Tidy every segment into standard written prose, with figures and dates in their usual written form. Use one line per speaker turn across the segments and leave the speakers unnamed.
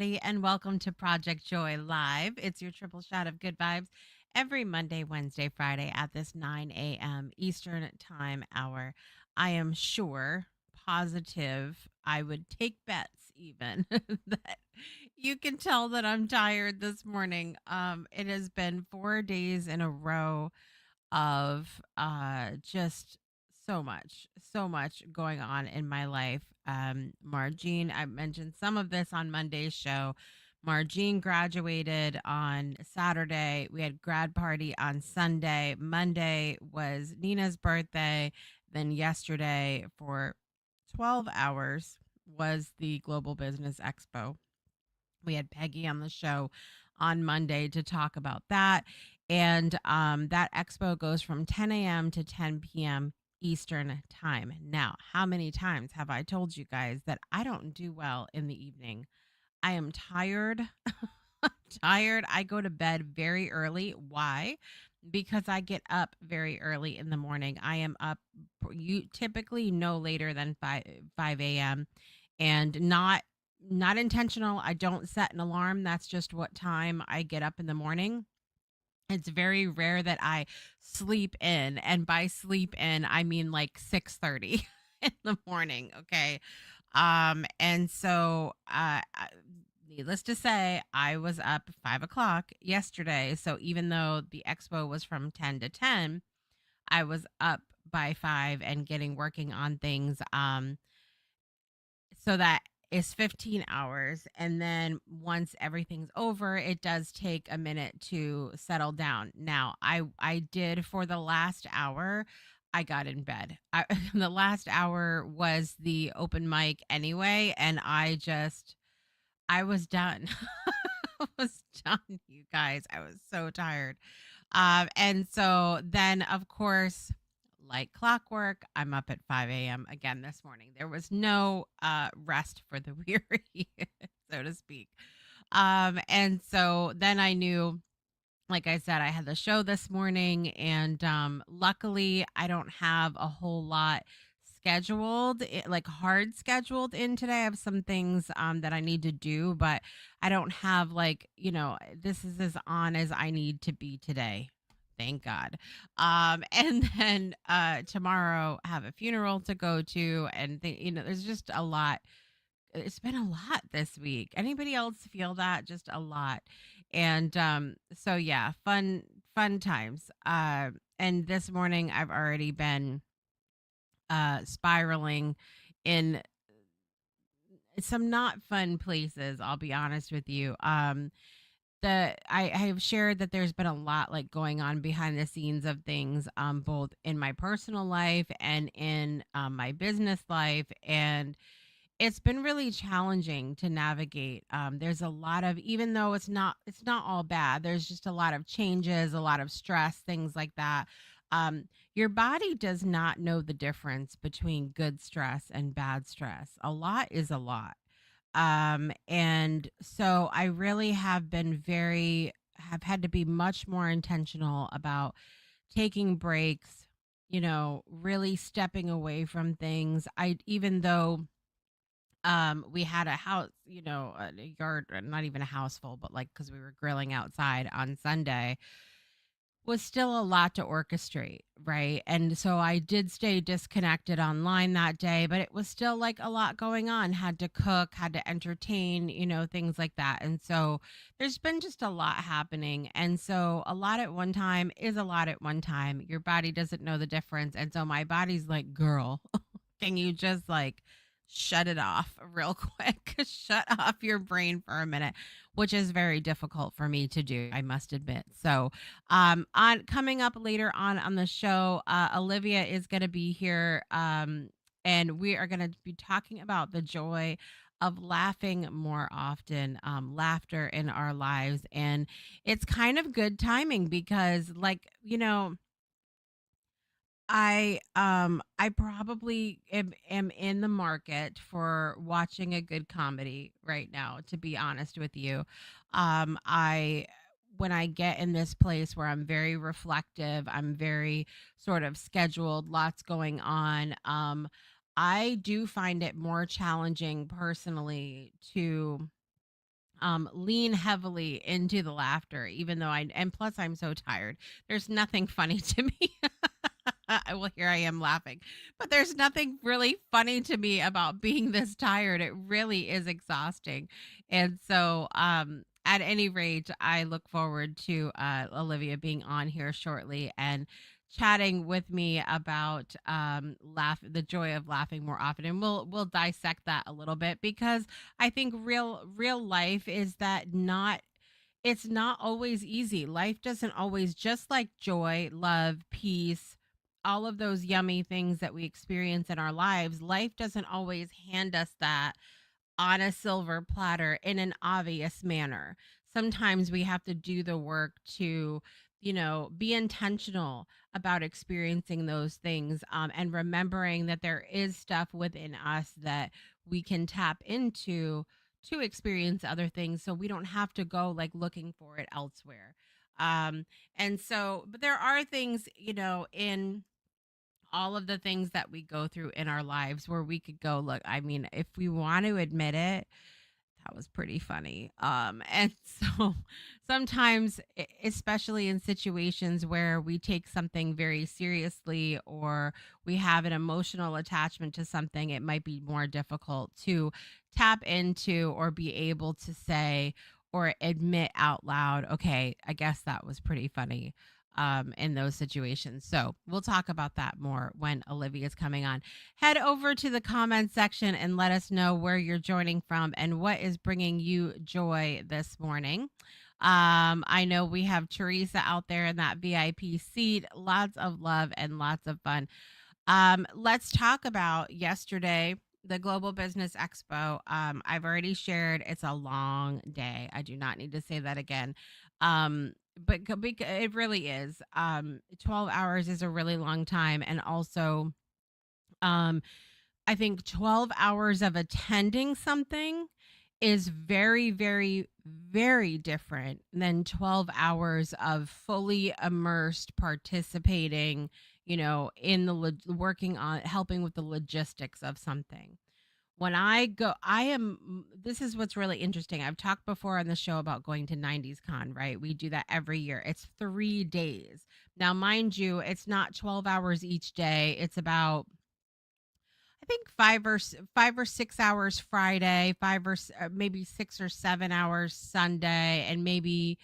everybody, and welcome to Project Joy Live. It's your triple shot of good vibes every Monday, Wednesday, Friday at this 9 a.m. Eastern Time hour. I am sure, positive, I would take bets even that you can tell that I'm tired this morning. It has been 4 days in a row of just so much going on in my life. Margine, I mentioned some of this on Monday's show. Margine graduated on Saturday. We had grad party on Sunday. Monday was Nina's birthday. Then yesterday for 12 hours was the Global Business Expo. We had Peggy on the show on Monday to talk about that. And that expo goes from 10 a.m. to 10 p.m. Eastern time. Now, how many times have I told you guys that I don't do well in the evening? I am tired. Tired. I go to bed very early. Why? Because I get up very early in the morning. I am up you typically no later than 5 a.m. and not intentional. I don't set an alarm. That's just what time I get up in the morning. It's very rare that I sleep in, and by sleep in, I mean like 6:30 in the morning, okay? And so needless to say, I was up 5 o'clock yesterday. So even though the expo was from 10 to 10, I was up by 5 and getting working on things. So that is 15 hours. And then once everything's over, it does take a minute to settle down. Now, I did for the last hour, I got in bed. The last hour was the open mic anyway, and I was done. I was done, you guys. I was so tired. And so then, of course, like clockwork, I'm up at 5 a.m. again this morning. There was no rest for the weary, so to speak. And so then I knew, like I said, I had the show this morning, and luckily, I don't have a whole lot scheduled, like hard scheduled in today. I have some things that I need to do, but I don't have like, this is as on as I need to be today. Thank God. And then tomorrow I have a funeral to go to, and there's just a lot. It's been a lot this week. Anybody else feel that? Just a lot. And so yeah, fun times. And this morning I've already been spiraling in some not fun places, I'll be honest with you. I have shared that there's been a lot like going on behind the scenes of things, both in my personal life and in my business life, and it's been really challenging to navigate. There's a lot of, even though it's not all bad, there's just a lot of changes, a lot of stress, things like that. Your body does not know the difference between good stress and bad stress. A lot is a lot. And so I really have had to be much more intentional about taking breaks, really stepping away from things. Even though we had a house, a yard, not even a house full, but like because we were grilling outside on Sunday, was still a lot to orchestrate, right? And so I did stay disconnected online that day, but it was still like a lot going on. Had to cook, had to entertain, things like that. And so there's been just a lot happening. And so a lot at one time is a lot at one time. Your body doesn't know the difference. And so my body's like, girl, can you just like shut it off real quick? Shut off your brain for a minute, which is very difficult for me to do, I must admit. So, on coming up later on the show, Olivia is going to be here, and we are going to be talking about the joy of laughing more often, laughter in our lives, and it's kind of good timing because, like, I probably am in the market for watching a good comedy right now, to be honest with you. I When I get in this place where I'm very reflective, I'm very sort of scheduled, lots going on. I do find it more challenging personally to lean heavily into the laughter, even though and plus I'm so tired. There's nothing funny to me. Well, here I am laughing, but there's nothing really funny to me about being this tired. It really is exhausting. And so, at any rate, I look forward to Olivia being on here shortly and chatting with me about the joy of laughing more often, and we'll dissect that a little bit, because I think real life is that not it's not always easy. Life doesn't always, just like joy, love, peace, all of those yummy things that we experience in our lives, life doesn't always hand us that on a silver platter in an obvious manner. Sometimes we have to do the work to, be intentional about experiencing those things, and remembering that there is stuff within us that we can tap into to experience other things, so we don't have to go like looking for it elsewhere. Um, and so, but there are things, in all of the things that we go through in our lives where we could go, look, I mean, if we want to admit it, that was pretty funny. And so sometimes, especially in situations where we take something very seriously or we have an emotional attachment to something, it might be more difficult to tap into or be able to say or admit out loud, okay, I guess that was pretty funny. In those situations. So we'll talk about that more when Olivia's coming on. Head over to the comment section and let us know where you're joining from and what is bringing you joy this morning. I know we have Teresa out there in that VIP seat. Lots of love and lots of fun. Let's talk about yesterday, the Global Business Expo. I've already shared it's a long day. I do not need to say that again. But it really is. 12 hours is a really long time. And also, um, I think 12 hours of attending something is very, very, very different than 12 hours of fully immersed participating, in the working on helping with the logistics of something. When I go, this is what's really interesting. I've talked before on the show about going to 90s Con, right? We do that every year. It's 3 days. Now, mind you, it's not 12 hours each day. It's about, I think 5 or 6 hours Friday, maybe 6 or 7 hours Sunday, and maybe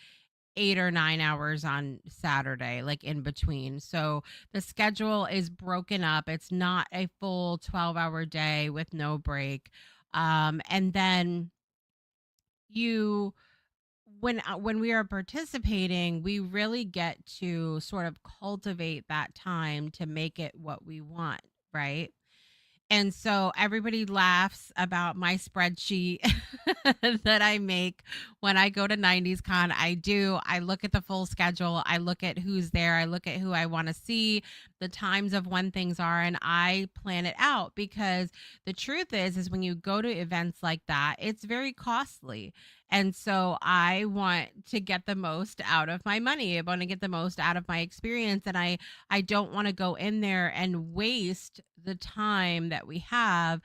8 or 9 hours on Saturday, like in between. So the schedule is broken up. It's not a full 12-hour day with no break. And then you when we are participating, we really get to sort of cultivate that time to make it what we want, right? And so everybody laughs about my spreadsheet that I make when I go to 90s Con. I look at the full schedule. I look at who's there. I look at who I want to see, the times of when things are, and I plan it out, because the truth is when you go to events like that, it's very costly. And so I want to get the most out of my money. I want to get the most out of my experience. And I don't want to go in there and waste the time that we have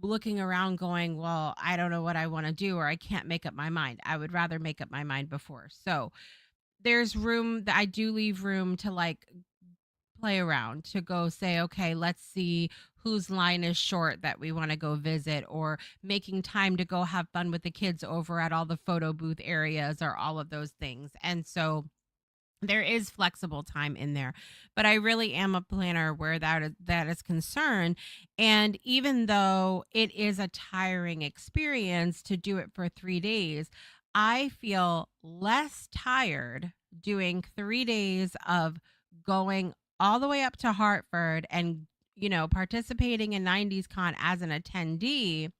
looking around going, well, I don't know what I want to do, or I can't make up my mind. I would rather make up my mind before. So there's room that I do leave room to like play around, to go say, okay, let's see whose line is short that we want to go visit, or making time to go have fun with the kids over at all the photo booth areas, or all of those things. And so there is flexible time in there, but I really am a planner where that is concerned. And even though it is a tiring experience to do it for 3 days, I feel less tired doing 3 days of going all the way up to Hartford and participating in 90s Con as an attendee.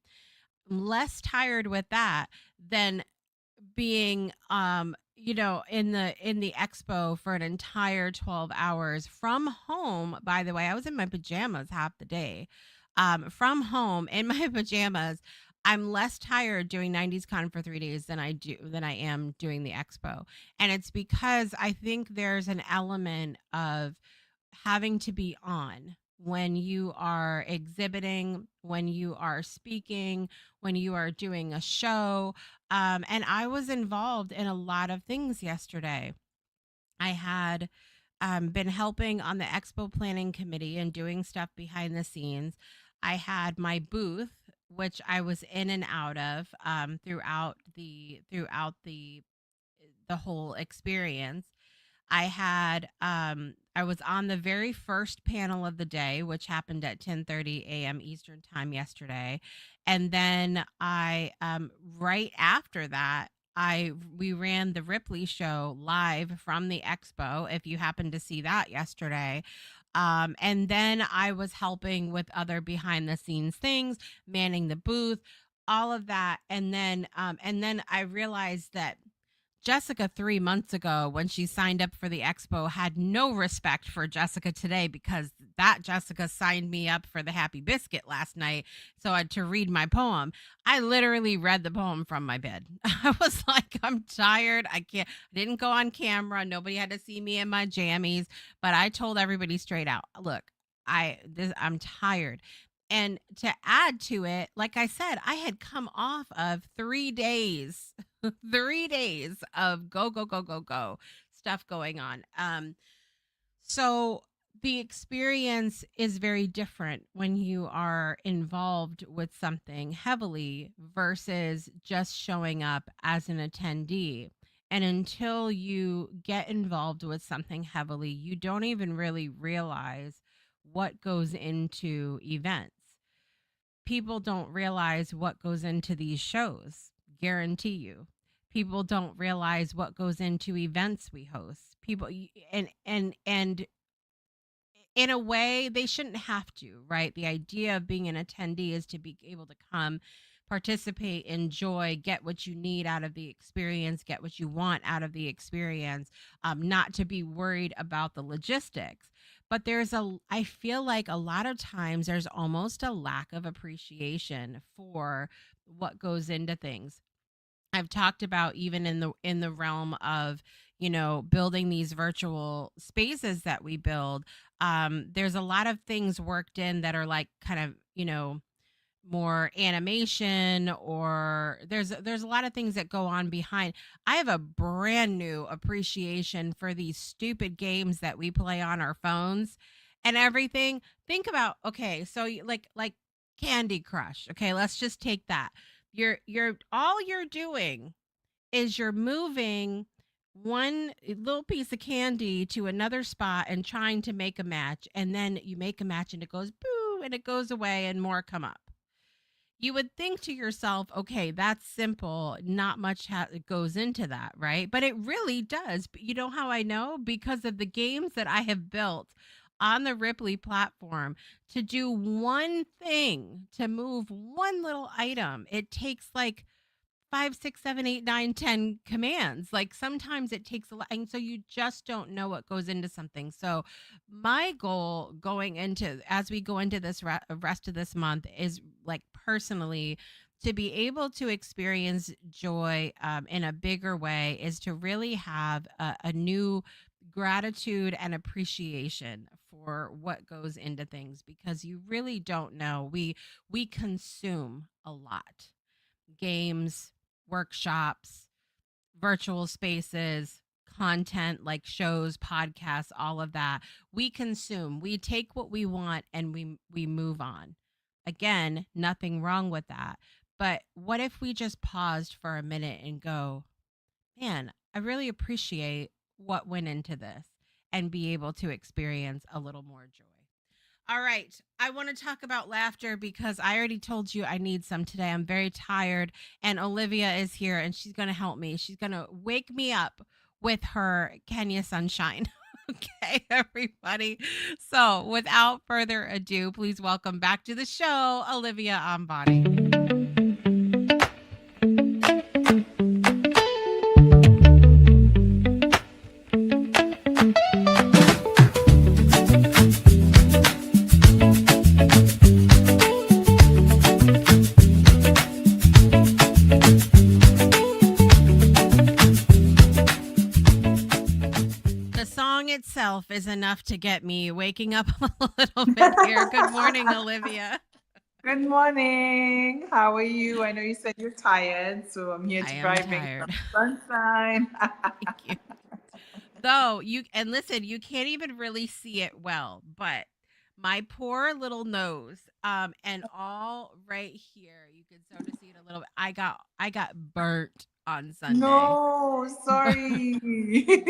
I'm less tired with that than being in the expo for an entire 12 hours from home. By the way, I was in my pajamas half the day. From home in my pajamas. I'm less tired doing 90s Con for 3 days than I am doing the expo. And it's because I think there's an element of having to be on when you are exhibiting when you are speaking, when you are doing a show. And I was involved in a lot of things yesterday. I had been helping on the expo planning committee and doing stuff behind the scenes. I had my booth, which I was in and out of throughout the whole experience. I was on the very first panel of the day, which happened at 10:30 a.m. Eastern time yesterday. And then I right after that, I we ran the Ripley show live from the expo, if you happened to see that yesterday. And then I was helping with other behind the scenes things, manning the booth, all of that. And then I realized that Jessica 3 months ago, when she signed up for the expo, had no respect for Jessica today, because that Jessica signed me up for the Happy Biscuit last night. So I had to read my poem. I literally read the poem from my bed. I was like, I'm tired. I can't, I didn't go on camera. Nobody had to see me in my jammies, but I told everybody straight out, look, I'm tired. And to add to it, like I said, I had come off of 3 days, 3 days of go, go, go, go, go stuff going on. So the experience is very different when you are involved with something heavily versus just showing up as an attendee. And until you get involved with something heavily, you don't even really realize what goes into events. People don't realize what goes into these shows. Guarantee you. People don't realize what goes into events we host. And in a way, they shouldn't have to, right? The idea of being an attendee is to be able to come, participate, enjoy, get what you need out of the experience, get what you want out of the experience, not to be worried about the logistics. But I feel like a lot of times there's almost a lack of appreciation for what goes into things. I've talked about, even in the realm of, building these virtual spaces that we build. There's a lot of things worked in that are like kind of, more animation, or there's a lot of things that go on behind. I have a brand new appreciation for these stupid games that we play on our phones and everything. Think about, okay, so like Candy Crush. Okay, let's just take that. You're all you're doing is you're moving one little piece of candy to another spot and trying to make a match, and then you make a match and it goes boo and it goes away and more come up. You would think to yourself, okay, that's simple, not much goes into that, right? But it really does. But you know how I know? Because of the games that I have built on the Ripley platform. To do one thing, to move one little item, it takes like 5, 6, 7, 8, 9, 10 commands. Like sometimes it takes a lot. And so you just don't know what goes into something. So my goal going into, as we go into this rest of this month, is like personally to be able to experience joy in a bigger way, is to really have a new gratitude and appreciation for what goes into things, because you really don't know. We consume a lot: games, workshops, virtual spaces, content like shows, podcasts, all of that. We consume. We take what we want and we move on. Again, nothing wrong with that. But what if we just paused for a minute and go, man, I really appreciate what went into this, and be able to experience a little more joy. All right. I want to talk about laughter because I already told you I need some today. I'm very tired, and Olivia is here and she's going to help me. She's going to wake me up with her Kenya Sunshine. Okay, everybody. So, without further ado, please welcome back to the show, Olivia Ambani. The song itself is enough to get me waking up a little bit here. Good morning, Olivia.
Good morning. How are you? I know you said you're tired, so I'm here
I
to
am
try and bring some
tired.
sunshine.
Thank you. Though you and listen, you can't even really see it well, but my poor little nose, and all right here, you can sort of see it a little bit. I got burnt on Sunday.
No,
Bur-
sorry.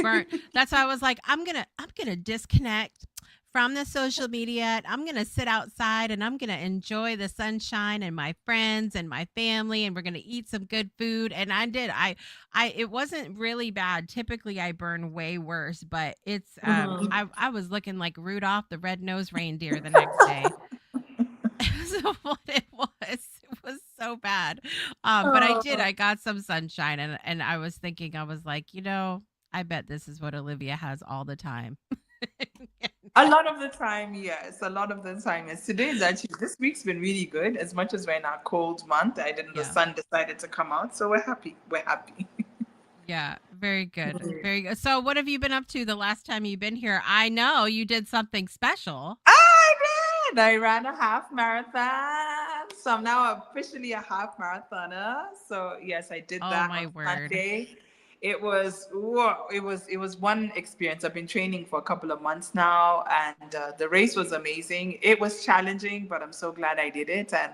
Burnt. That's why I was like, I'm gonna disconnect from the social media. And I'm gonna sit outside and I'm gonna enjoy the sunshine and my friends and my family, and we're gonna eat some good food. And I did. It wasn't really bad. Typically, I burn way worse, but it's
Mhm.
I was looking like Rudolph the red-nosed reindeer the next day. So what it was so bad. But I did.
Oh,
I got some sunshine, and I was thinking, I was like, I bet this is what Olivia has all the time.
a lot of the time, yes. A lot of the time, yes. Today is actually, this week's been really good. As much as we're in our cold month, I didn't, the
Yeah.
sun decided to come out, so we're happy. We're happy.
Yeah, very good. Very good. So, what have you been up to the last time you've been here? I know you did something special.
I did. I ran a half marathon. So I'm now officially a half marathoner. So yes, I did
Oh
that
my
on
word.
Sunday. It was whoa, it was one experience. I've been training for a couple of months now, and the race was amazing. It was challenging, but I'm so glad I did it. And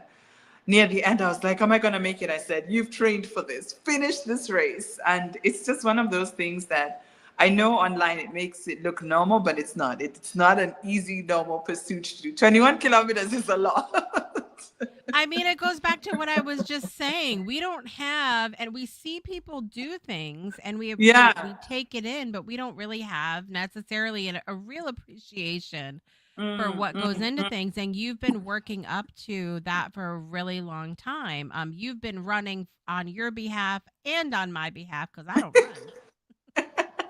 near the end, I was like, "Am I gonna make it?" I said, "You've trained for this. Finish this race." And it's just one of those things that I know online it makes it look normal, but it's not. It's not an easy, normal pursuit to do. 21 kilometers is a lot.
I mean, it goes back to what I was just saying. We don't have, and we see people do things, and we
Yeah.
take it in, but we don't really have necessarily a real appreciation for
Mm,
what goes
mm,
into
mm.
things. And you've been working up to that for a really long time. You've been running on your behalf and on my behalf because I don't run.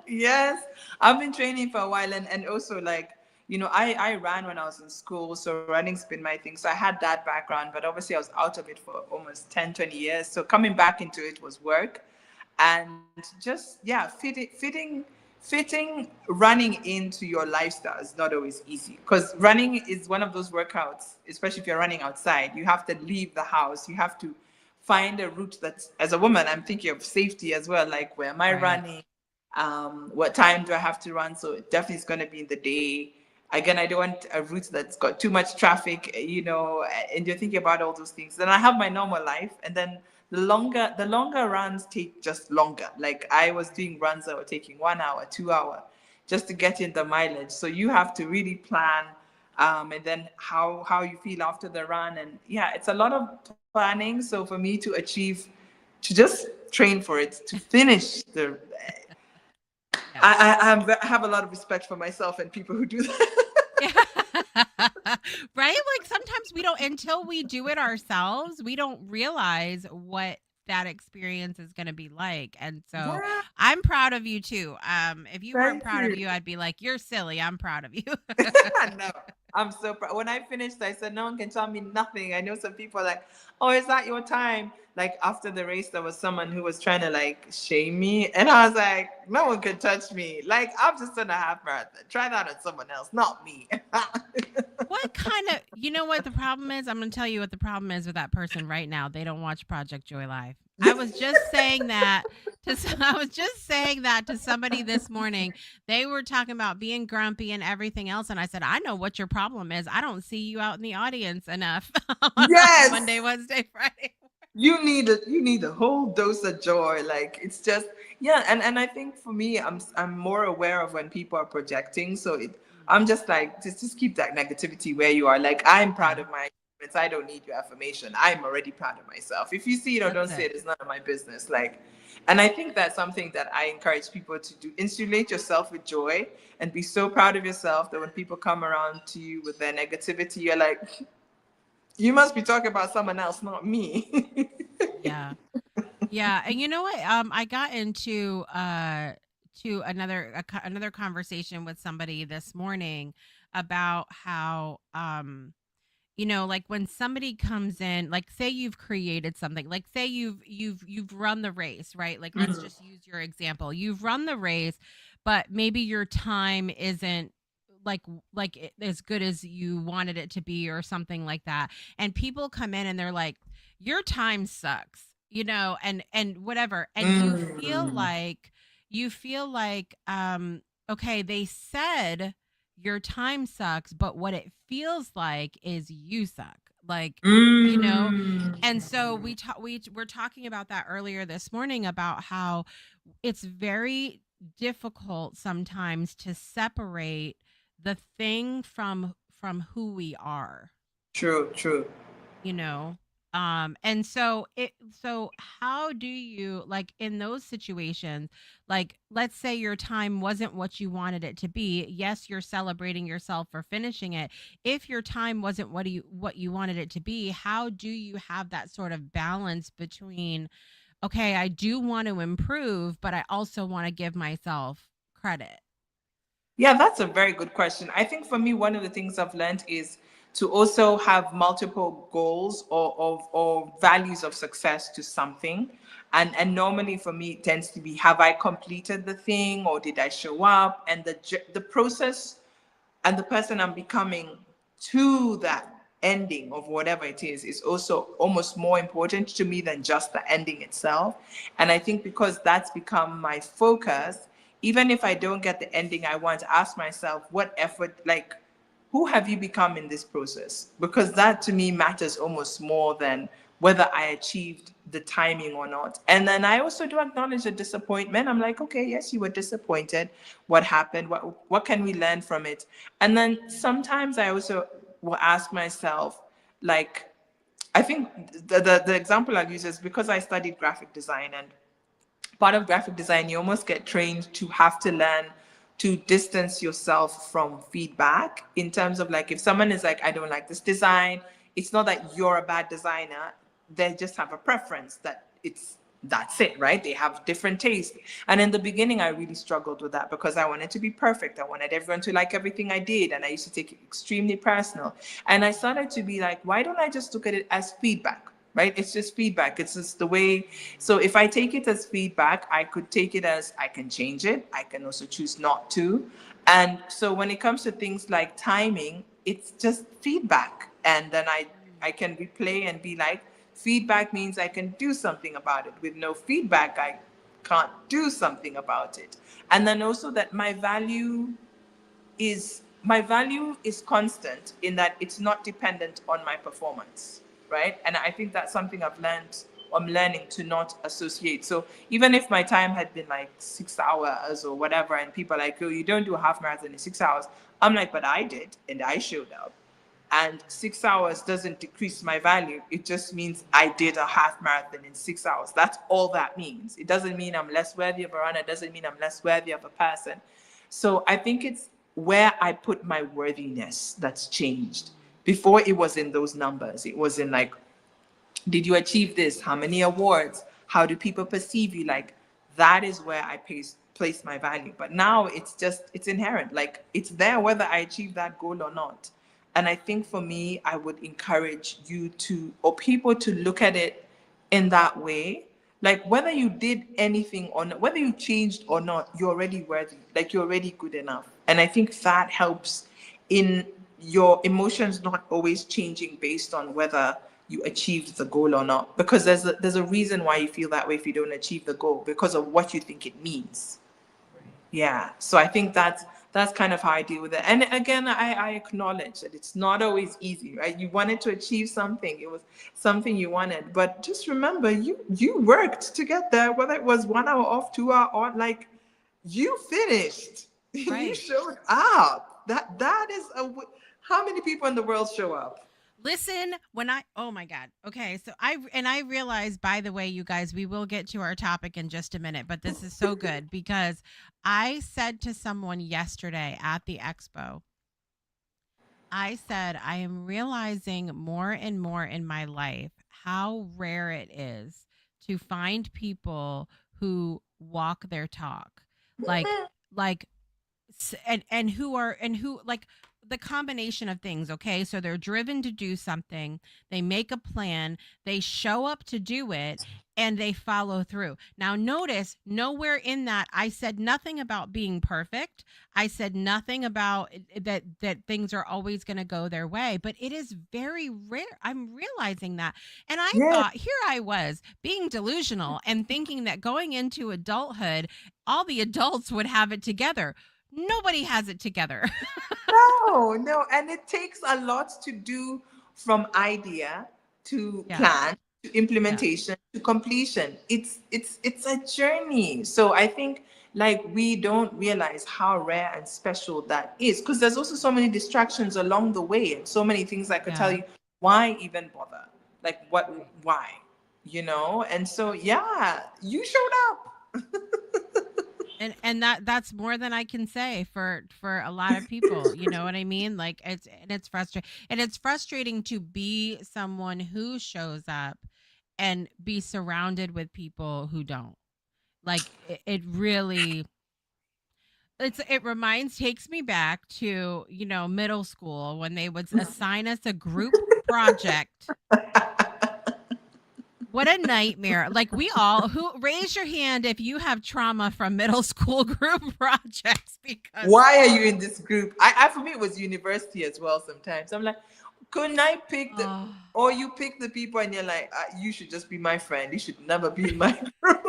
Yes, I've been training for a while, and also like I ran when I was in school, so running's been my thing. So I had that background, but obviously I was out of it for almost 10, 20 years. So coming back into it was work, and just yeah, fitting running into your lifestyle is not always easy because running is one of those workouts, especially if you're running outside. You have to leave the house. You have to find a route that's, as a woman, I'm thinking of safety as well. Like, where am I
Right.
running? What time do I have to run? So it definitely is going to be in the day. Again, I don't want a route that's got too much traffic, and you're thinking about all those things. Then I have my normal life, and then the longer runs take just longer. Like, I was doing runs that were taking 1 hour, 2 hour, just to get in the mileage. So you have to really plan, and then how you feel after the run, and yeah, it's a lot of planning. So for me to achieve, to just train for it, to finish the
Yes.
I have a lot of respect for myself and people who do that.
Yeah. Right? Like sometimes we don't, until we do it ourselves, we don't realize what that experience is going to be like. And so
Yeah,
I'm proud of you too. If you weren't
thank
proud of
you.
you, I'd be like, you're silly. I'm proud of you.
No, I'm so proud. When I finished, I said, no one can tell me nothing. I know some people are like, oh, is that your time? Like, after the race, there was someone who was trying to like shame me. And I was like, no one can touch me. Like, I'm just in a half marathon. Try that on someone else, not me.
What kind of, you know what the problem is? I'm going to tell you what the problem is with that person right now. They don't watch Project Joy Live. I was just saying that I was just saying that to somebody this morning. They were talking about being grumpy and everything else, and I said, "I know what your problem is. I don't see you out in the audience enough on Monday,
Yes.
Wednesday, Friday."
You need a whole dose of joy. Like, it's just, yeah. And I think for me, I'm more aware of when people are projecting. So I'm just like, just keep that negativity where you are. Like, I'm proud
Yeah,
of my achievements. I don't need your affirmation. I'm already proud of myself. If you see it or
that's
don't see
it.
it, it's none of my business. Like, and I think that's something that I encourage people to do. Insulate yourself with joy and be so proud of yourself that when people come around to you with their negativity, you're like, you must be talking about someone else, not me.
Yeah. Yeah, and you know what? I got into to another conversation with somebody this morning about how like when somebody comes in, like say you've created something, like say you've run the race, right? Like let's just use your example. You've run the race, but maybe your time isn't like as good as you wanted it to be or something like that, and people come in and they're like, your time sucks, and whatever, and
Mm,
you feel like okay, they said your time sucks, but what it feels like is you suck, like, you know
mm.
and so we were talking about that earlier this morning, about how it's very difficult sometimes to separate the thing from who we are,
True, true.
you know and so how do you, like, in those situations, like, let's say your time wasn't what you wanted it to be. Yes, you're celebrating yourself for finishing it. If your time wasn't what you wanted it to be, how do you have that sort of balance between, okay, I do want to improve, but I also want to give myself credit?
Yeah, that's a very good question. I think for me, one of the things I've learned is to also have multiple goals or values of success to something. And normally for me, it tends to be, have I completed the thing, or did I show up? And the process and the person I'm becoming to that ending of whatever it is also almost more important to me than just the ending itself. And I think because that's become my focus, even if I don't get the ending I want, to ask myself, what effort, like, who have you become in this process? Because that to me matters almost more than whether I achieved the timing or not. And then I also do acknowledge the disappointment. I'm like, okay, yes, you were disappointed. What happened? What can we learn from it? And then sometimes I also will ask myself, like, I think the example I'll use is because I studied graphic design, and part of graphic design, you almost get trained to have to learn to distance yourself from feedback, in terms of, like, if someone is like, I don't like this design, it's not that you're a bad designer. They just have a preference, that's it, right? They have different taste. And in the beginning, I really struggled with that because I wanted to be perfect. I wanted everyone to like everything I did. And I used to take it extremely personal. And I started to be like, why don't I just look at it as feedback? Right? It's just feedback. It's just the way. So if I take it as feedback, I could take it as, I can change it. I can also choose not to. And so when it comes to things like timing, it's just feedback. And then I can replay and be like, feedback means I can do something about it. With no feedback, I can't do something about it. And then also that my value is constant, in that it's not dependent on my performance, right? And I think that's something I'm learning to not associate. So even if my time had been like 6 hours or whatever, and people are like, oh, you don't do a half marathon in 6 hours, I'm like, but I did, and I showed up. And 6 hours doesn't decrease my value. It just means I did a half marathon in 6 hours. That's all that means. It doesn't mean I'm less worthy of a runner. It doesn't mean I'm less worthy of a person. So I think it's where I put my worthiness that's changed. Before, it was in those numbers. It was in, like, did you achieve this? How many awards? How do people perceive you? Like, that is where I place my value. But now it's inherent. Like, it's there whether I achieve that goal or not. And I think for me, I would encourage you to, or people to, look at it in that way. Like, whether you did anything or not, whether you changed or not, you're already worthy. Like, you're already good enough. And I think that helps in your emotions not always changing based on whether you achieved the goal or not. Because there's a reason why you feel that way if you don't achieve the goal, because of what you think it means. Yeah. So I think that's kind of how I deal with it. And again, I acknowledge that it's not always easy, right? You wanted to achieve something. It was something you wanted. But just remember, you worked to get there, whether it was 1 hour off, 2 hour on, like, you finished. You
Right.
showed up. That is how many people in the world show up?
Listen, when I oh my god. Okay, so I realize, by the way, you guys, we will get to our topic in just a minute, but this is so good because I said to someone yesterday at the expo, I said, I am realizing more and more in my life how rare it is to find people who walk their talk. Like like and who are, and who, like, the combination of things, okay? So they're driven to do something, they make a plan, they show up to do it, and they follow through. Now, notice nowhere in that I said nothing about being perfect. I said nothing about that things are always going to go their way, but it is very rare. I'm realizing that. And I
Yes.
thought here I was being delusional and thinking that going into adulthood, all the adults would have it together. Nobody has it together.
No, no. And it takes a lot to do from idea to
Yeah.
plan to
Yeah.
implementation to completion. It's a journey. So I think like we don't realize how rare and special that is because there's also so many distractions along the way and so many things I could tell
Yeah.
you why even bother? Like what
Right.
why? And so yeah, you showed up.
And that's more than I can say for a lot of people. You know what I mean? Like it's frustrating, and it's frustrating to be someone who shows up and be surrounded with people who don't. Like it really, it reminds takes me back to, middle school when they would assign us a group project. What a nightmare. Like we all who raise your hand if you have trauma from middle school group projects because
Why are you in this group? I for me it was university as well. Sometimes I'm like, couldn't I pick the,
oh,
or you pick the people and you're like, you should just be my friend. You should never be in my group.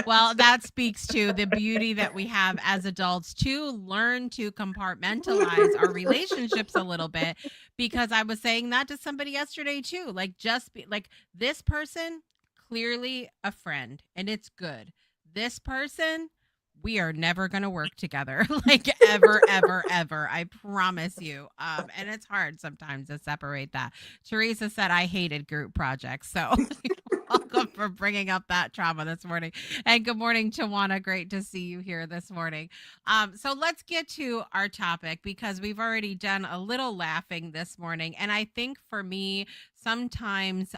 well, that speaks to the beauty that we have as adults to learn to compartmentalize our relationships a little bit, because I was saying that to somebody yesterday too. Like just be like this person, clearly a friend and it's good. This person, we are never going to work together like ever ever ever, I promise you. And it's hard sometimes to separate that. Teresa said I hated group projects, so welcome for bringing up that trauma this morning. And good morning, Tawana. Great to see you here this morning. So let's get to our topic because we've already done a little laughing this morning. And I think for me, sometimes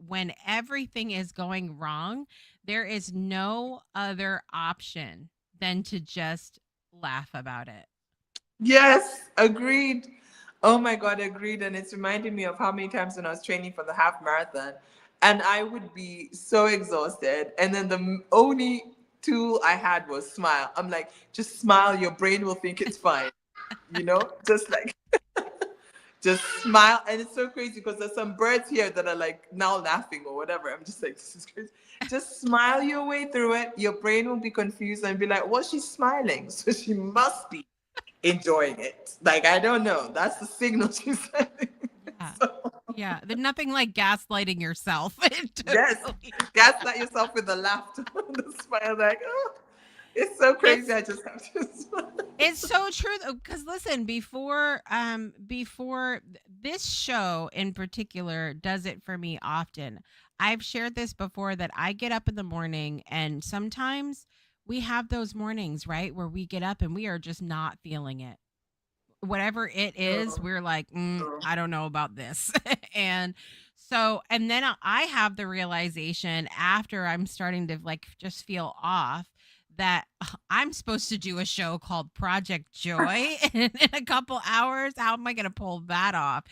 when everything is going wrong, there is no other option than to just laugh about it.
Yes, agreed. Oh my God, agreed. And it's reminding me of how many times when I was training for the half marathon and I would be so exhausted. And then the only tool I had was smile. I'm like, just smile, your brain will think it's fine. Just like, just smile. And it's so crazy because there's some birds here that are like now laughing or whatever. I'm just like, this is crazy. Just smile your way through it. Your brain will be confused and be like, well, she's smiling. So she must be enjoying it. Like, I don't know. That's the signal she's sending.
Yeah.
So,
Yeah. There's nothing like gaslighting yourself. It
yes,
totally.
gaslight yourself with the laughter, the smile. Like, oh, it's so crazy.
It's
I just have to smile.
It's so true though, because listen, this show in particular does it for me often. I've shared this before that I get up in the morning and sometimes we have those mornings, right, where we get up and we are just not feeling it. Whatever it is,
Oh,
we're like,
oh.
I don't know about this. And then I have the realization after I'm starting to like just feel off that I'm supposed to do a show called Project Joy in a couple hours. How am I going to pull that off?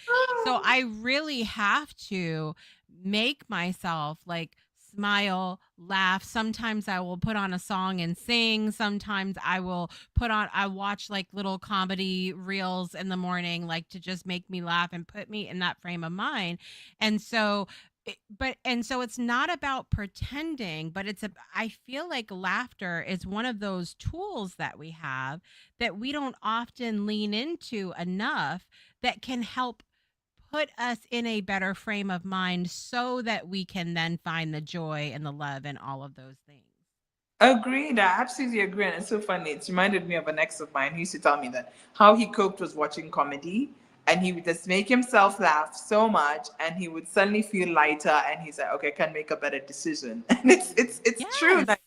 So I really have to make myself like smile, laugh. Sometimes I will put on a song and sing. Sometimes I watch like little comedy reels in the morning, like to just make me laugh and put me in that frame of mind. And so, and so it's not about pretending, but I feel like laughter is one of those tools that we have that we don't often lean into enough that can help put us in a better frame of mind so that we can then find the joy and the love and all of those things.
Agreed. I absolutely agree. And it's so funny. It's reminded me of an ex of mine who used to tell me that how he coped was watching comedy and he would just make himself laugh so much and he would suddenly feel lighter and he's like, okay, I can make a better decision. And it's true.
Yes.
Like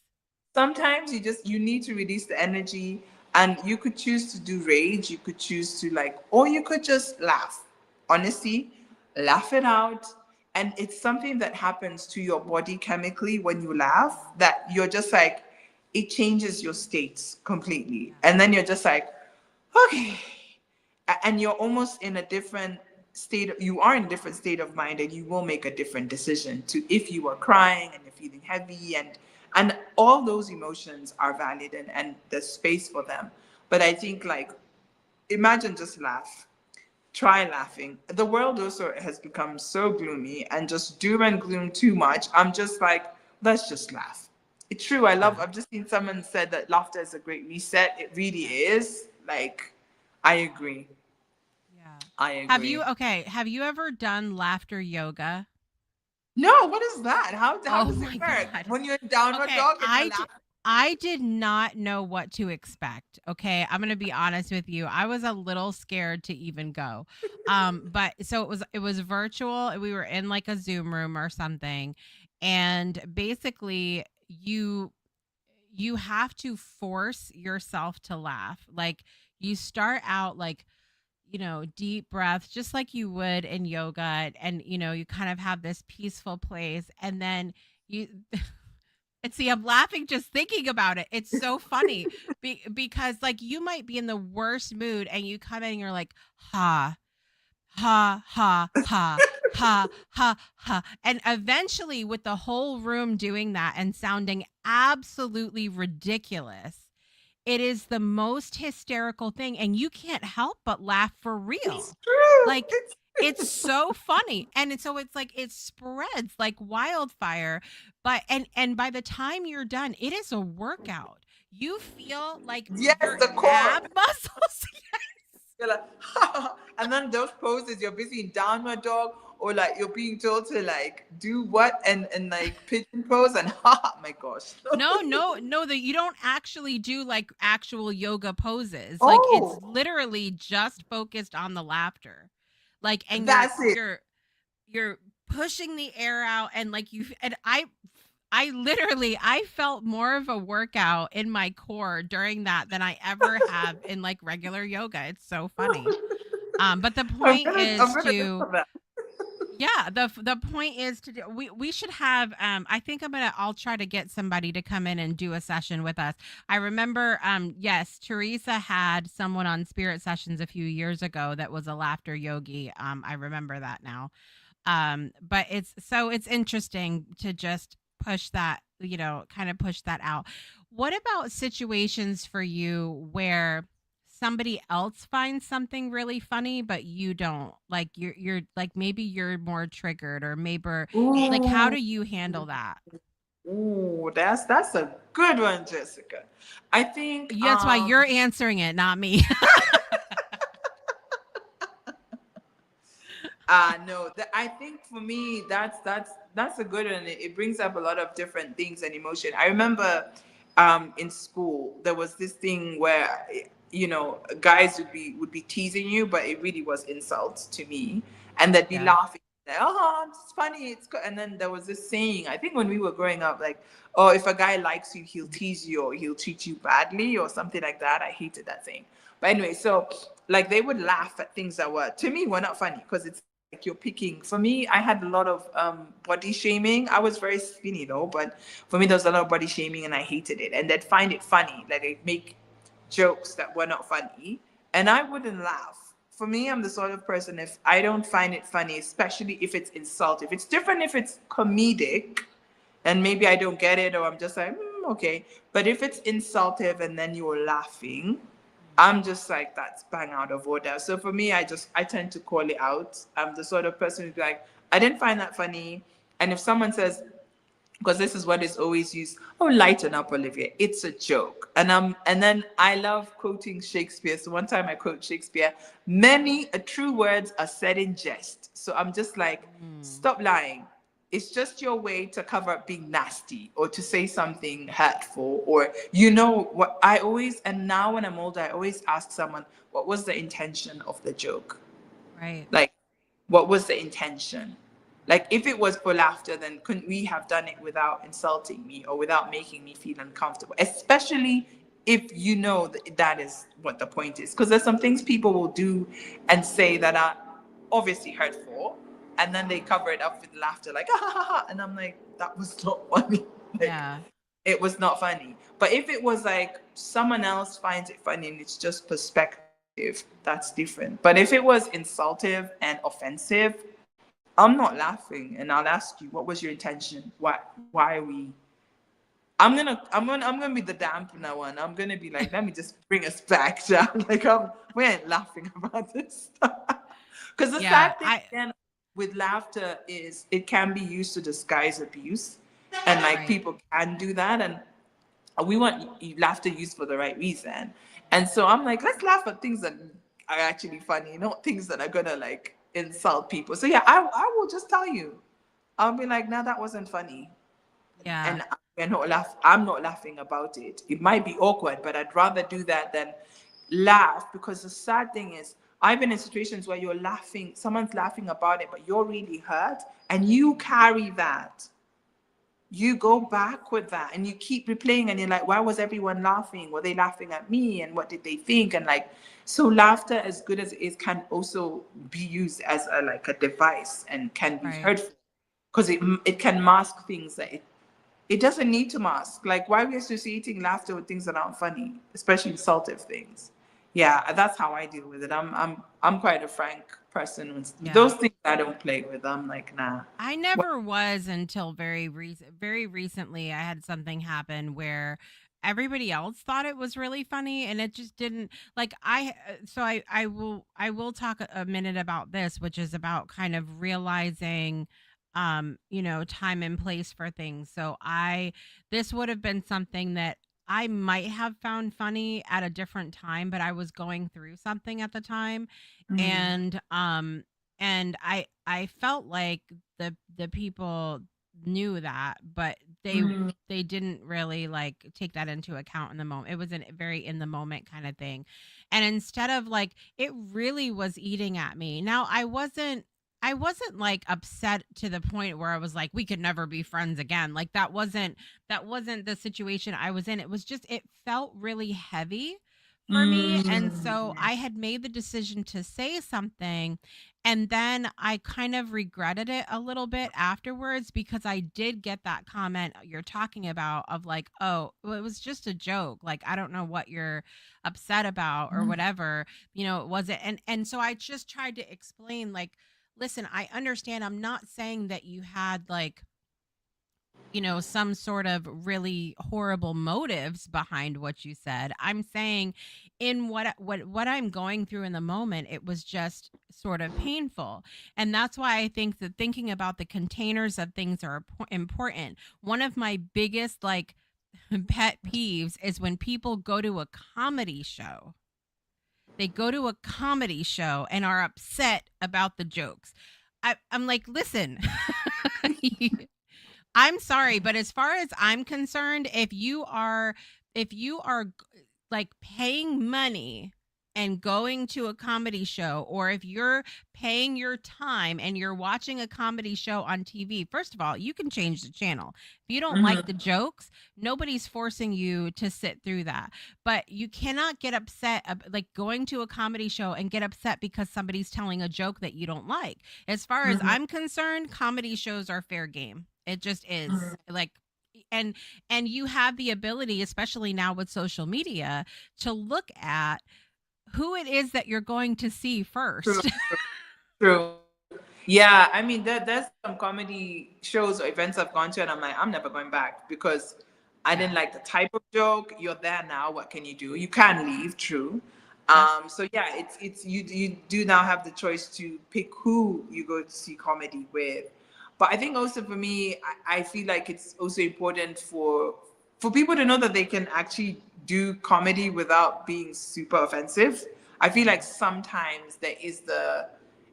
sometimes you need to release the energy and you could choose to do rage, you could choose to like, or you could just laugh. Honestly, laugh it out. And it's something that happens to your body chemically when you laugh that you're just like, it changes your states completely.
Yeah.
And then you're just like, okay. And you're almost in a different state, you are in a different state of mind, and you will make a different decision to if you are crying and you're feeling heavy, and all those emotions are valid, and there's space for them. But I think, like, imagine just laugh, try laughing. The world also has become so gloomy and just doom and gloom too much. I'm just like, let's just laugh. It's true.
Yeah.
I've just seen someone said that laughter is a great reset. It really is. Like, I agree.
Yeah.
I
Have you
agree.
okay, have you ever done laughter yoga?
No, what is that? How
Oh
does it
my
work?
god.
When you're in downward
Okay,
dog and you're laughing?
I did not know what to expect. Okay, I'm gonna be honest with you. I was a little scared to even go. But so it was virtual. We were in like a Zoom room or something, and basically you have to force yourself to laugh. Like you start out like deep breaths, just like you would in yoga. And, you kind of have this peaceful place. And then you, and see, I'm laughing just thinking about it. It's so funny because, like, you might be in the worst mood and you come in and you're like, ha, ha, ha, ha, ha, ha, ha. And eventually, with the whole room doing that and sounding absolutely ridiculous, it is the most hysterical thing, and you can't help but laugh for
It's
real.
true.
Like, it's so funny, and so it's like it spreads like wildfire. But and by the time you're done, it is a workout. You feel like
Yes,
your
the core.
ab muscles.
You're like, and then those poses, you're busy in downward dog, or like you're being told to like do what, and like pigeon pose, and my gosh.
No, no, no, that you don't actually do like actual yoga poses. Like it's
Oh,
literally just focused on the laughter. Like and you're
that's it.
you're you're pushing the air out and like you and I literally I felt more of a workout in my core during that than I ever have in like regular yoga. It's so funny. But the point
I'm
is
gonna do
to
that.
yeah, the point is to do we should have I think I'll try to get somebody to come in and do a session with us. I remember yes, Teresa had someone on Spirit Sessions a few years ago that was a laughter yogi. I remember that now. But it's interesting to just push that, kind of push that out. What about situations for you where somebody else finds something really funny but you don't? Like you're like maybe you're more triggered or maybe like how
Ooh,
do you handle that?
ooh, that's a good one, Jessica. I think
That's why you're answering it, not me.
no, I think for me that's a good one. It brings up a lot of different things and emotion. I remember in school there was this thing where guys would be teasing you, but it really was insults to me, and they'd be
Yeah.
laughing. Like, oh, it's funny, it's good. And then there was this saying, I think when we were growing up, like, oh, if a guy likes you, he'll tease you or he'll treat you badly or something like that. I hated that saying. But anyway, so like they would laugh at things that were to me were not funny because it's like you're picking. For me, I had a lot of body shaming. I was very skinny though, but for me there was a lot of body shaming and I hated it. And they'd find it funny, like they'd make jokes that were not funny, and I wouldn't laugh. For me, I'm the sort of person, if I don't find it funny, especially if it's insultive, it's different if it's comedic and maybe I don't get it or I'm just like, okay. But if it's insultive and then you're laughing, I'm just like, that's bang out of order. So for me, I tend to call it out. I'm the sort of person who's like, I didn't find that funny. And if someone says, because this is what is always used, oh, lighten up, Olivia, it's a joke. And then I love quoting Shakespeare. So one time I quote Shakespeare, many a true words are said in jest. So I'm just like,
Mm,
stop lying. It's just your way to cover up being nasty or to say something hurtful, or what I always, and now when I'm older, I always ask someone, what was the intention of the joke?
right.
Like, what was the intention? Like, if it was for laughter, then couldn't we have done it without insulting me or without making me feel uncomfortable? Especially if you know that is what the point is. Because there's some things people will do and say that are obviously hurtful, and then they cover it up with laughter, like, ah, ha, ha, ha. And I'm like, that was not funny. Like,
Yeah.
it was not funny. But if it was like someone else finds it funny and it's just perspective, that's different. But if it was insultive and offensive, I'm not laughing, and I'll ask you, what was your intention? Why are we? I'm gonna be the dampener one. I'm gonna be like, let me just bring us back down. Like we ain't laughing about this stuff. Because the
Yeah,
sad thing
I
again with laughter is it can be used to disguise abuse, and like
right.
people can do that, and we want laughter used for the right reason. And so I'm like, let's laugh at things that are actually funny, not things that are gonna like insult people. So yeah, I will just tell you. I'll be like, no, that wasn't funny.
Yeah.
And I'm not laughing about it. It might be awkward, but I'd rather do that than laugh, because the sad thing is I've been in situations where you're laughing, someone's laughing about it, but you're really hurt, and you carry that. You go back with that and you keep replaying, and you're like, why was everyone laughing? Were they laughing at me? And what did they think? And like, so laughter, as good as it is, can also be used as a like a device and can be
Right.
hurtful, because it can mask things that it doesn't need to mask. Like, why are we associating laughter with things that aren't funny, especially insultive things? Yeah, that's how I deal with it. I'm quite a frank person. With
Yeah.
those things I don't play with. I'm like, nah.
I
What?
never was until very recently I had something happen where everybody else thought it was really funny and it just didn't. Like I will talk a minute about this, which is about kind of realizing time and place for things. So I this would have been something that I might have found funny at a different time, but I was going through something at the time,
Mm,
and I felt like the people knew that, but they
mm,
they didn't really like take that into account in the moment. It was a very in the moment kind of thing. And instead of like, it really was eating at me. Now I wasn't like upset to the point where I was like, we could never be friends again. Like that wasn't the situation I was in. It was just, it felt really heavy for me. And so
mm,
I had made the decision to say something, and then I kind of regretted it a little bit afterwards, because I did get that comment you're talking about of like, oh, well, it was just a joke. Like, I don't know what you're upset about or
mm,
whatever. It wasn't. And so I just tried to explain, like, listen, I understand. I'm not saying that you had like, some sort of really horrible motives behind what you said. I'm saying in what I'm going through in the moment, it was just sort of painful. And that's why I think that thinking about the containers of things are important. One of my biggest like pet peeves is when people go to a comedy show. They go to a comedy show and are upset about the jokes. I'm like, listen, I'm sorry, but as far as I'm concerned, if you are like paying money and going to a comedy show, or if you're paying your time and you're watching a comedy show on TV, first of all, you can change the channel. If you don't like the
mhm,
jokes, nobody's forcing you to sit through that. But you cannot get upset like going to a comedy show and get upset because somebody's telling a joke that you don't like. As far as
mhm,
I'm concerned, comedy shows are fair game. It just is. Like, and and you have the ability, especially now with social media, to look at who it is that you're going to see
true,
first.
true. Yeah, I mean, there's some comedy shows or events I've gone to, and I'm like, I'm never going back because I didn't
Yeah.
like the type of joke. You're there now. What can you do? You can't leave. True.
Yep.
So yeah, it's you do now have the choice to pick who you go to see comedy with. But I think also for me, I feel like it's also important for people to know that they can actually do comedy without being super offensive. I feel like sometimes there is the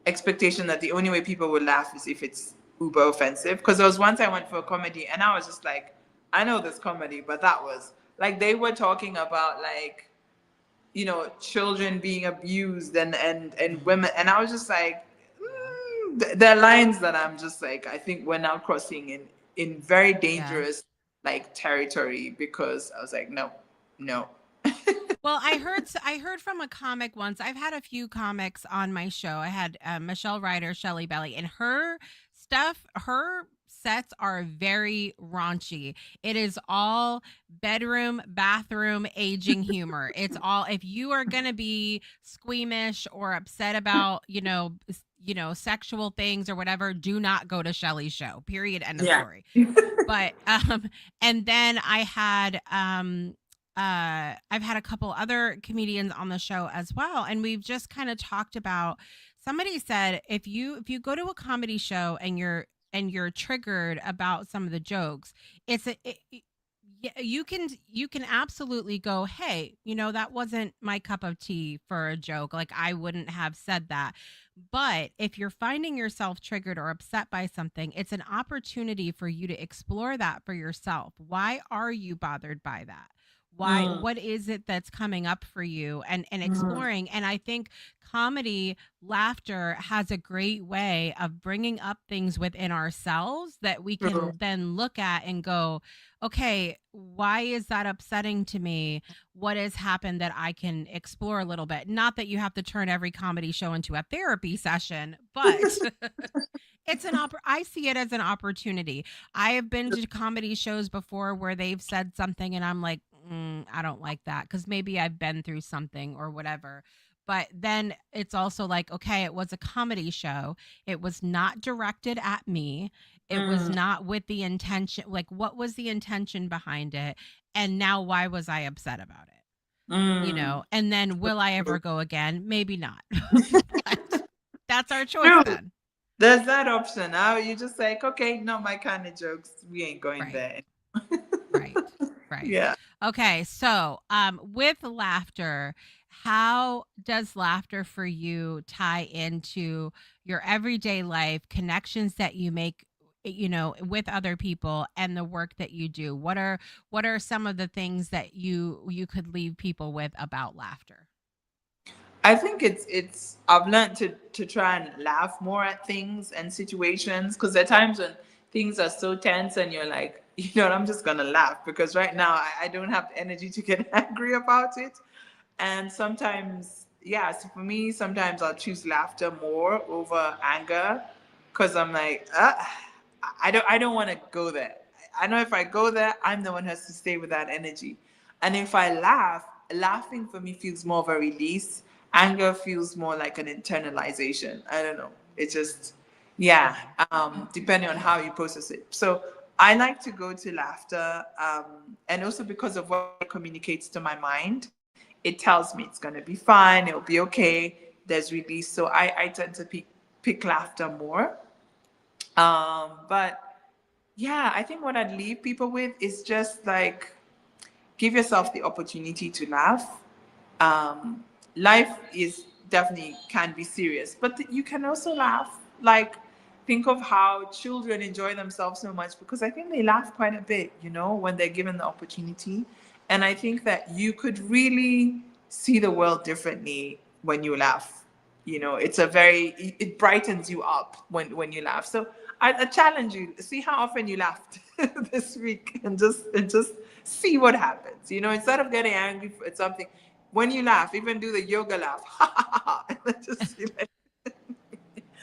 expectation that the only way people will laugh is if it's uber offensive. Because there was once I went for a comedy and I was just like, I know this comedy, but that was like they were talking about like, children being abused and women, and I was just like, there are lines that I'm just like, I think we're now crossing in very
Yeah.
dangerous like territory, because I was like, no, no.
Well, I heard from a comic once. I've had a few comics on my show. I had Michelle Ryder, Shelley Belly, and her sets are very raunchy. It is all bedroom, bathroom, aging humor. It's all, if you are going to be squeamish or upset about, sexual things or whatever, do not go to Shelly's show. Period. End of
Yeah.
story. But and then I've had a couple other comedians on the show as well, and we've just kind of talked about, somebody said, if you go to a comedy show and you're triggered about some of the jokes, it's yeah, you can absolutely go, hey, that wasn't my cup of tea for a joke, like I wouldn't have said that. But if you're finding yourself triggered or upset by something, it's an opportunity for you to explore that for yourself. Why are you bothered by that? Why,
Mm,
what is it that's coming up for you, and
mm,
exploring. And I think comedy, laughter has a great way of bringing up things within ourselves that we
true.
can then look at and go, okay, why is that upsetting to me? What has happened that I can explore a little bit? Not that you have to turn every comedy show into a therapy session, but I see it as an opportunity. I have been to comedy shows before where they've said something and I'm like, I don't like that, because maybe I've been through something or whatever. But then it's also like, okay, it was a comedy show. It was not directed at me. It was
Mm,
not with the intention, like, what was the intention behind it? And now, why was I upset about it?
mm.
And then, will I
True.
ever go again? Maybe not. But that's our choice
True.
then.
There's that option. Now you just like, okay, not my kind of jokes. We ain't going
Right.
there.
Right. Right.
Yeah.
Okay. So, with laughter, how does laughter for you tie into your everyday life, connections that you make, with other people, and the work that you do? What are some of the things that you could leave people with about laughter?
I think it's I've learned to try and laugh more at things and situations, because there are times when things are so tense and you're like, what, I'm just gonna laugh because right now I don't have the energy to get angry about it. And sometimes, yeah, so for me, sometimes I'll choose laughter more over anger, because I'm like, I don't want to go there. I know if I go there, I'm the one who has to stay with that energy. And if I laugh, laughing for me feels more of a release. Anger feels more like an internalization. I don't know. It just, yeah, depending on how you process it. So I like to go to laughter, and also because of what it communicates to my mind. It tells me it's going to be fine, it'll be okay. There's release. So I tend to pick laughter more. But yeah, I think what I'd leave people with is just like, give yourself the opportunity to laugh. Life is definitely can be serious, but you can also laugh. Like, think of how children enjoy themselves so much because I think they laugh quite a bit, when they're given the opportunity. And I think that you could really see the world differently when you laugh. It brightens you up when you laugh. So I challenge you, see how often you laughed this week, and just see what happens. Instead of getting angry at something, when you laugh, even do the yoga laugh, and then just see like,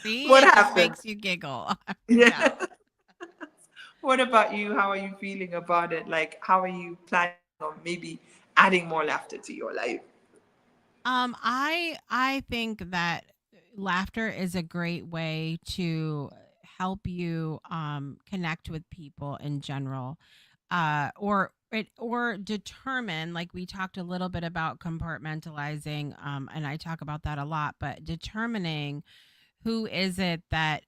See,
what
it just
happens.
makes you giggle. Yeah.
Yeah. What about you? How are you feeling about it? Like, how are you planning on maybe adding more laughter to your life?
I think that laughter is a great way to help you connect with people in general. Or determine, like we talked a little bit about compartmentalizing, and I talk about that a lot, but determining who is it that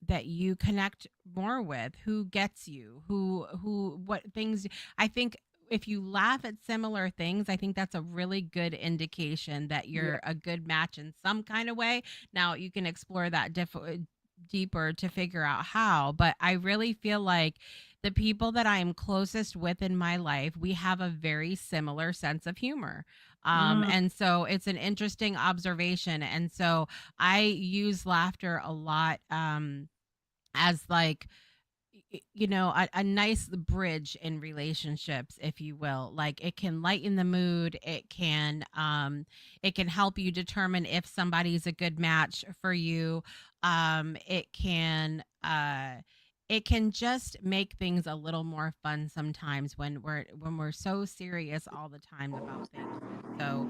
that you connect more with, who gets you, what things. I think if you laugh at similar things, I think that's a really good indication that
Yeah.
you're a good match in some kind of way. Now you can explore that deeper to figure out how, but I really feel like the people that I am closest with in my life, we have a very similar sense of humor.
Mm,
And so it's an interesting observation. And so I use laughter a lot, as like, a nice bridge in relationships, if you will. Like, it can lighten the mood. It can help you determine if somebody's a good match for you. It can just make things a little more fun sometimes when we're so serious all the time about things. And so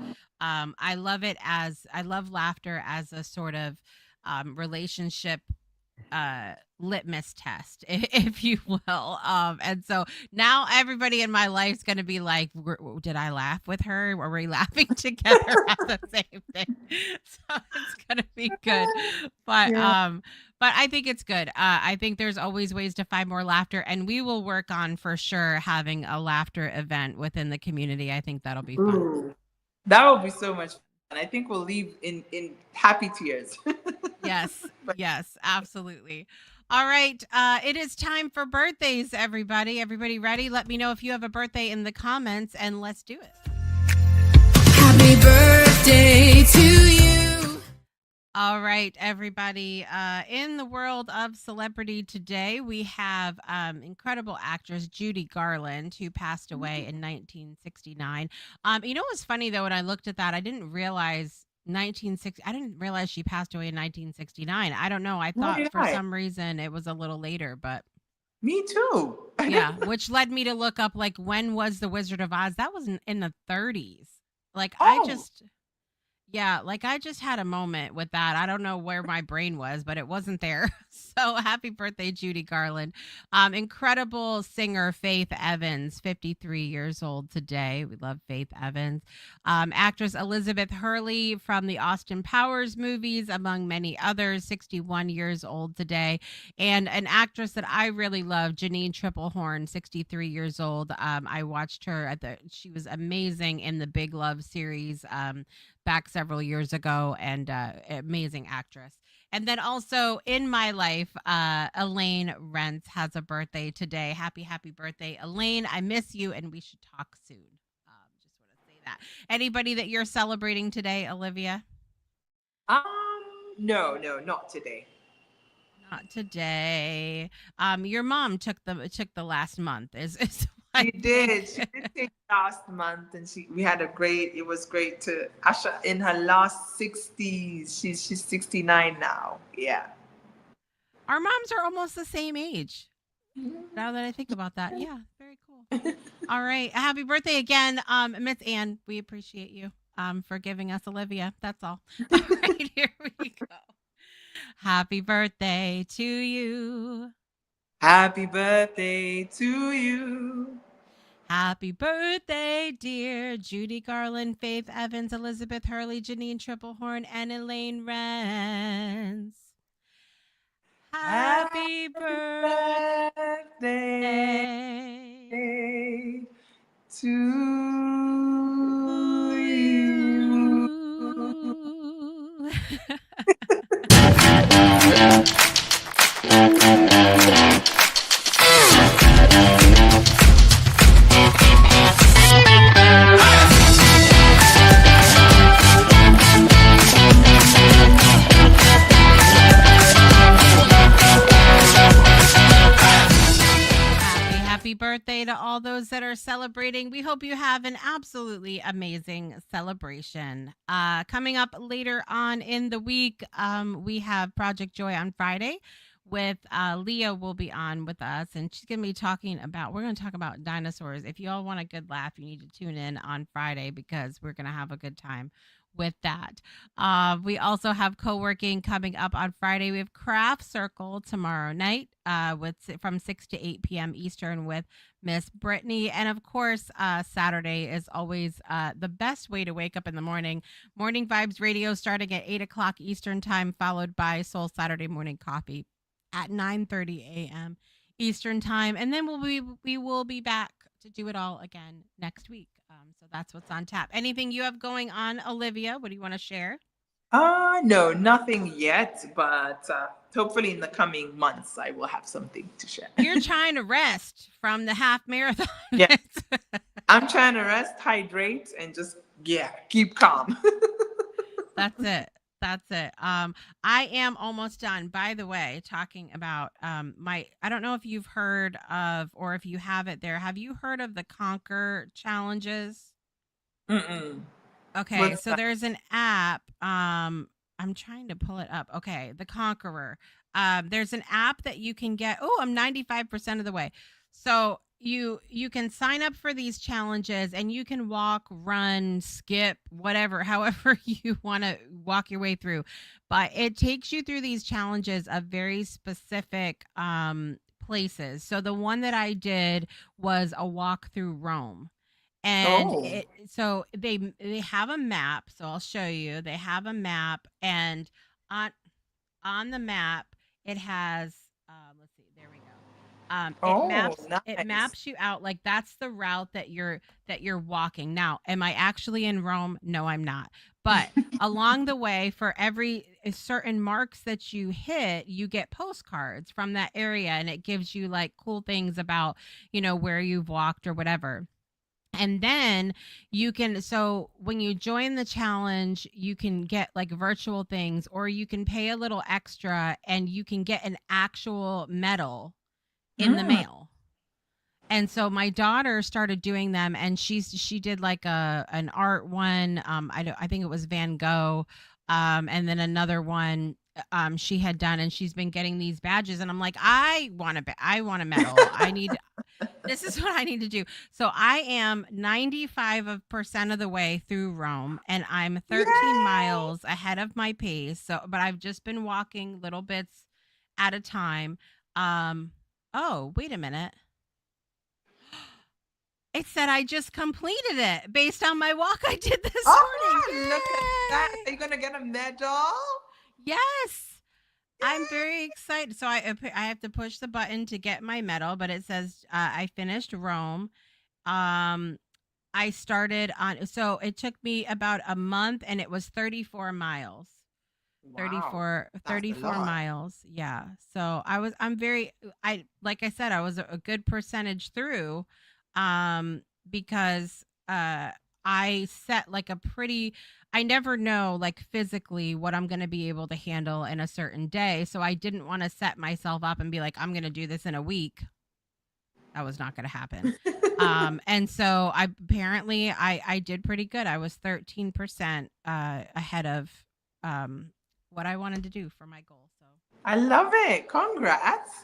I love laughter as a sort of relationship litmus test, if you will. And so now everybody in my life's going to be like, did I laugh with her? Were we laughing together at the same thing? So it's going to be good. But
Yeah.
I think it's good. I think there's always ways to find more laughter, and we will work on for sure having a laughter event within the community. I think that'll be fun.
Ooh, that would be so much fun. I think we'll leave in happy tears.
Yes, yes, absolutely. All right, it is time for birthdays, everybody. Everybody ready? Let me know if you have a birthday in the comments, and let's do it.
Happy birthday to you.
All right, everybody. In the world of celebrity today, we have incredible actress Judy Garland, who passed away in 1969. It was funny though when I looked at that, I didn't realize 1960. I didn't realize she passed away in 1969. I don't know. I
Nor
thought
did
for
I.
some reason it was a little later, but
Me too.
yeah, which led me to look up like when was the Wizard of Oz? That was in the 30s. Like I
Oh,
just Yeah, like I just had a moment with that. I don't know where my brain was, but it wasn't there. So happy birthday, Judy Garland. Incredible singer Faith Evans, 53 years old today. We love Faith Evans. Actress Elizabeth Hurley from the Austin Powers movies, among many others, 61 years old today. And an actress that I really love, Janine Triplehorn, 63 years old. I watched her she was amazing in the Big Love series. Back several years ago, and amazing actress. And then also in my life, Elaine Rents has a birthday today. Happy birthday, Elaine. I miss you, and we should talk soon. Just want to say that. Anybody that you're celebrating today, Olivia?
um, no, not today.
Not today. Your mom took the last month. Is what I
She did. She
think.
did take last month, and we had a great. It was great to Asha in her last 60s. She's 69 now. Yeah.
Our moms are almost the same age. Now that I think about that, yeah, very cool. All right. Happy birthday again, Miss Anne. We appreciate you for giving us Olivia. That's all. All right, here we go. Happy birthday to you.
Happy birthday to you.
Happy birthday, dear Judy Garland, Faith Evans, Elizabeth Hurley, Janine Triplehorn, and Elaine Rance. Happy
Happy
birthday
birthday to
to
you.
you. Happy birthday to all those that are celebrating. We hope you have an absolutely amazing celebration. Coming up later on in the week, we have Project Joy on Friday with Leah will be on with us, and she's going to be we're going to talk about dinosaurs. If you all want a good laugh, you need to tune in on Friday because we're going to have a good time with that. We also have co-working coming up on Friday. We have Craft Circle tomorrow night from 6 to 8 p.m. Eastern with Miss Brittany. And of course, Saturday is always the best way to wake up in the morning. Morning Vibes Radio starting at 8 o'clock Eastern time, followed by Soul Saturday Morning Coffee at 9:30 a.m. Eastern time. And then we will be back to do it all again next week. So that's what's on tap. Anything you have going on, Olivia? What do you want to share?
No, nothing yet, but hopefully in the coming months I will have something to share.
You're trying to rest from the half marathon.
Yeah. I'm trying to rest, hydrate, and just keep calm.
That's it. That's it. I am almost done. By the way, talking about my I don't know if you've heard of or if you have it there. Have you heard of the Conquer challenges?
Mm-mm.
Okay,
What's
so
that?
there's an app. I'm trying to pull it up. Okay, the Conqueror. There's an app that you can get. Oh, I'm 95% of the way. So you can sign up for these challenges and you can walk, run, skip, whatever, however you want to walk your way through. But it takes you through these challenges of very specific places. So the one that I did was a walk through Rome, and
Oh,
it so they have a map, so I'll show you. They have a map, and on on the map it has let's see, there we go.
oh,
It
nice.
maps you out, like that's the route that you're walking. Now, am I actually in Rome? No, I'm not. But along the way, for every certain marks that you hit, you get postcards from that area, and it gives you like cool things about, where you've walked or whatever. And then you can, so when you join the challenge, you can get like virtual things, or you can pay a little extra and you can get an actual medal in the
Mm.
mail. And so my daughter started doing them, and she did like an art one. I think it was Van Gogh. And then another one she had done, and she's been getting these badges, and I'm like, I want a medal. This is what I need to do. So I am 95% of the way through Rome, and I'm 13
Yay!
miles ahead of my pace. So, but I've just been walking little bits at a time. Um, oh, wait a minute. It said I just completed it based on my walk I did this morning.
Oh, look at that. Are
Yay!
you gonna get a medal?
Yes. I'm
Yay!
very excited. So I have to push the button to get my medal, but it says I finished Rome. Um, I started on, so it took me about a month, and it was 34 miles.
Wow, that's a
34
lot.
miles. Yeah. So I'm very, like I said, I was a good percentage through, because, I set like a pretty, I never know like physically what I'm going to be able to handle in a certain day. So I didn't want to set myself up and be like, I'm going to do this in a week. That was not going to happen. And so I did pretty good. I was 13% ahead of what I wanted to do for my goal. So
I love it. Congrats.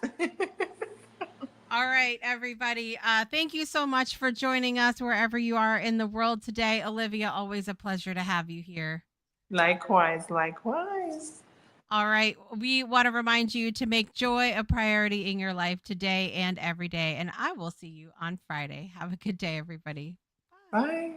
all right, everybody. Thank you so much for joining us wherever you are in the world today. Olivia, always a pleasure to have you here.
Likewise, likewise.
All right. We want to remind you to make joy a priority in your life today and every day. And I will see you on Friday. Have a good day, everybody. Bye.
Bye.